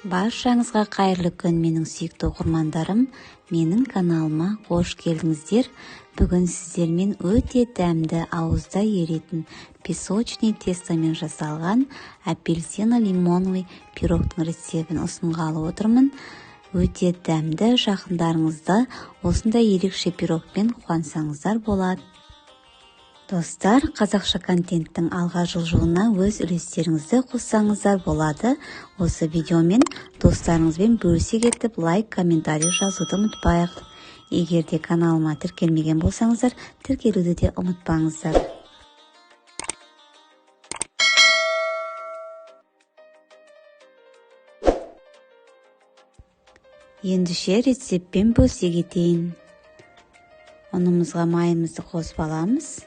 Баршаңызға қайырлы күн, менің сүйікті оқырмандарым. Менің каналыма қош келдіңіздер. Бүгін сіздермен өте дәмді, ауызда еритін песочный тестомен жасалған апельсино-лимоновый пирогтың рецептін ұсынғалы отырмын. Өте дәмді, жақындарыңызды осындай ерекше пирогпен қуансаңыздар болады. Достар, қазақша контенттің алға жылжуына өз үлестеріңізді қоссаңыздар болады. Осы видеомен достарыңызбен бөлісе кетіп, лайк, комментарий жазуды ұмытпайық. Егер де каналыма тіркелмеген болсаңыздар, тіркелуді де ұмытпаңыздар. Ендіше рецептпен бөлісе кетейін. Ұнымызға майымызды қосып аламыз.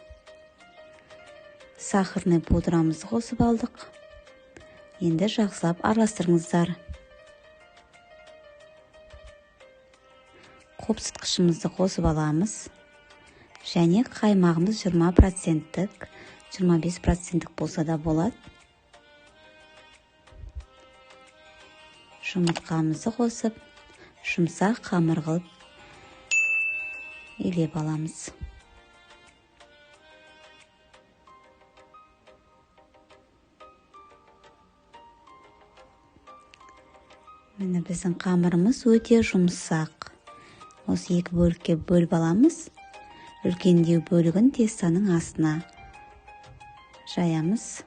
Сахарный пудрамызды қосып алдық. Енді жақсылап араластырыңыздар. Қопсытқышымызды қосып аламыз. Және қаймағымыз 20%, 25% болса да болады. Жұмыртқамызды қосып, жұмсақ қамыр қылып илеп аламыз. Міне біздің қамырымыз өте жұмсақ. Осы екі бөлікке бөліп аламыз. Үлкендеу бөлігін тестоның астына жаямыз.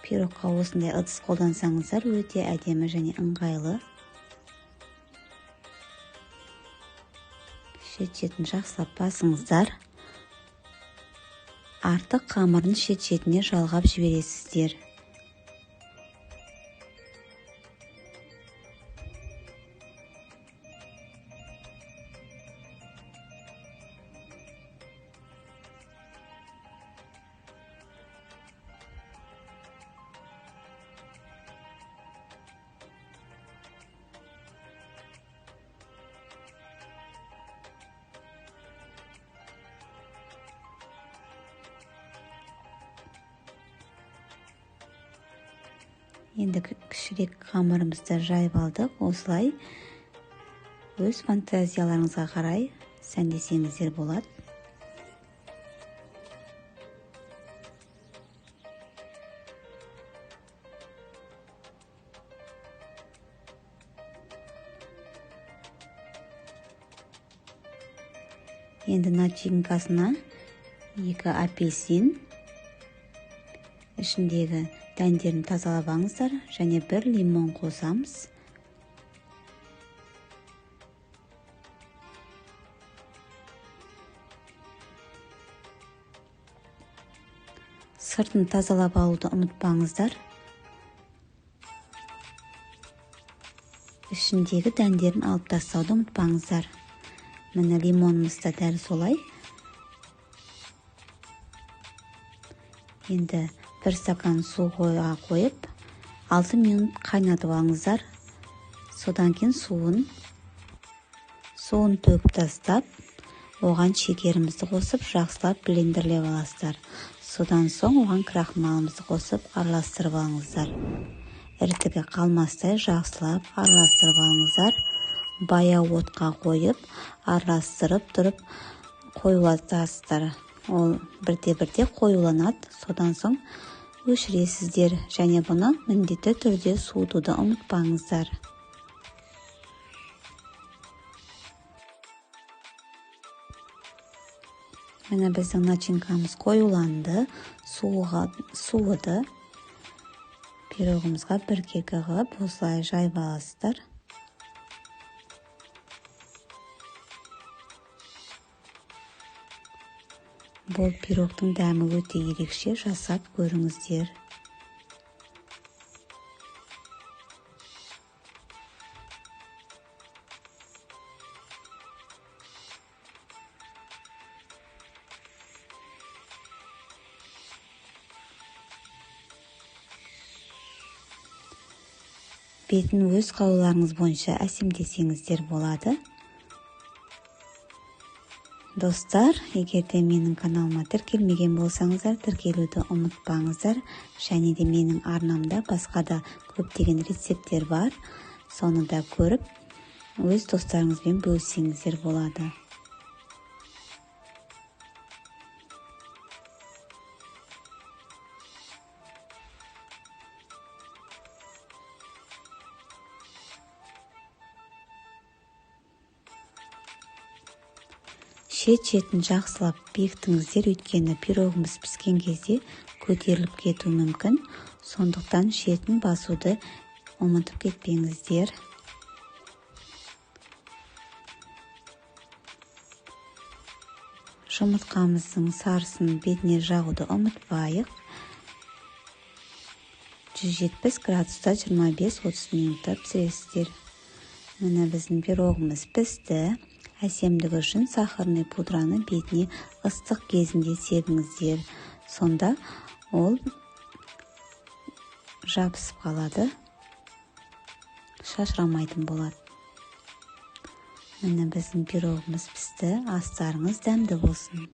Пирогқа осындай ыдыс қолдансаңыздар, өте әдемі және ыңғайлы. Шет-шетін жақсылап басыңыздар. Артық қамырын шет-шетіне жалғап жібересіздер. Енді кішірек қамырымызды жайып алдық. Осылай өз фантазияларыңызға қарай сәндесеңіздер болады. Енді начинкасына 2 апельсин, ішіндегі дәндерін тазалап алыңыздар, және 1 лимон қосамыз. Сыртын тазалап алуды ұмытпаңыздар. Ішіндегі дәндерін алып тастауды ұмытпаңыздар. Міне лимонымыз да дәл солай. Енді 1 стакан суға қойып, 6 минут қайнатып алыңыздар. Содан кейін суын төгіп тастап, оған шекерімізді қосып, жақсылап блендерлеп аласыздар. Содан соң оған крахмалымызды қосып, араластырып алыңыздар. Ірітігі қалмастай жақсылап араластырып алыңыздар. Баяу отқа қойып, араластырып тұрып қоюлатасыздар. Ол бірте-бірте қоюланады. Содан соң өшіресіздер, және бұны міндетті түрде суытуды ұмытпаңыздар. Міне біздің начинкамыз қоюланды, суыды. Пирогымызға бір-екі қылып осылай жайып аласыздар. Бұл пирогтың дәмі өте ерекше, жасап көріңіздер. бетін өз қалауларыңыз бойынша әсемдесеңіздер болады. Достар, егер де менің каналыма тіркелмеген болсаңыздар, тіркелуді ұмытпаңыздар. Және де менің арнамда басқа да көптеген рецепттер бар. Соны да көріп, өз достарыңызбен бөліссеңіздер болады. Шет-шетін жақсылап бекітіңіздер, өйткені пирогымыз піскен кезде көтеріліп кетуі мүмкін. Сондықтан шетін басуды ұмытып кетпеңіздер. Жұмыртқамыздың сарысын бетіне жағуды ұмытпайық. 170 градуста 25-30 минутта пісіресіздер. Міне біздің пирогымыз пісті. Әсемдігі үшін сахарный пудраны бетіне ыстық кезінде себіңіздер. Сонда ол жабысып қалады, шашырамайтын болады. Міне біздің пирогымыз пісті. Астарыңыз дәмді болсын.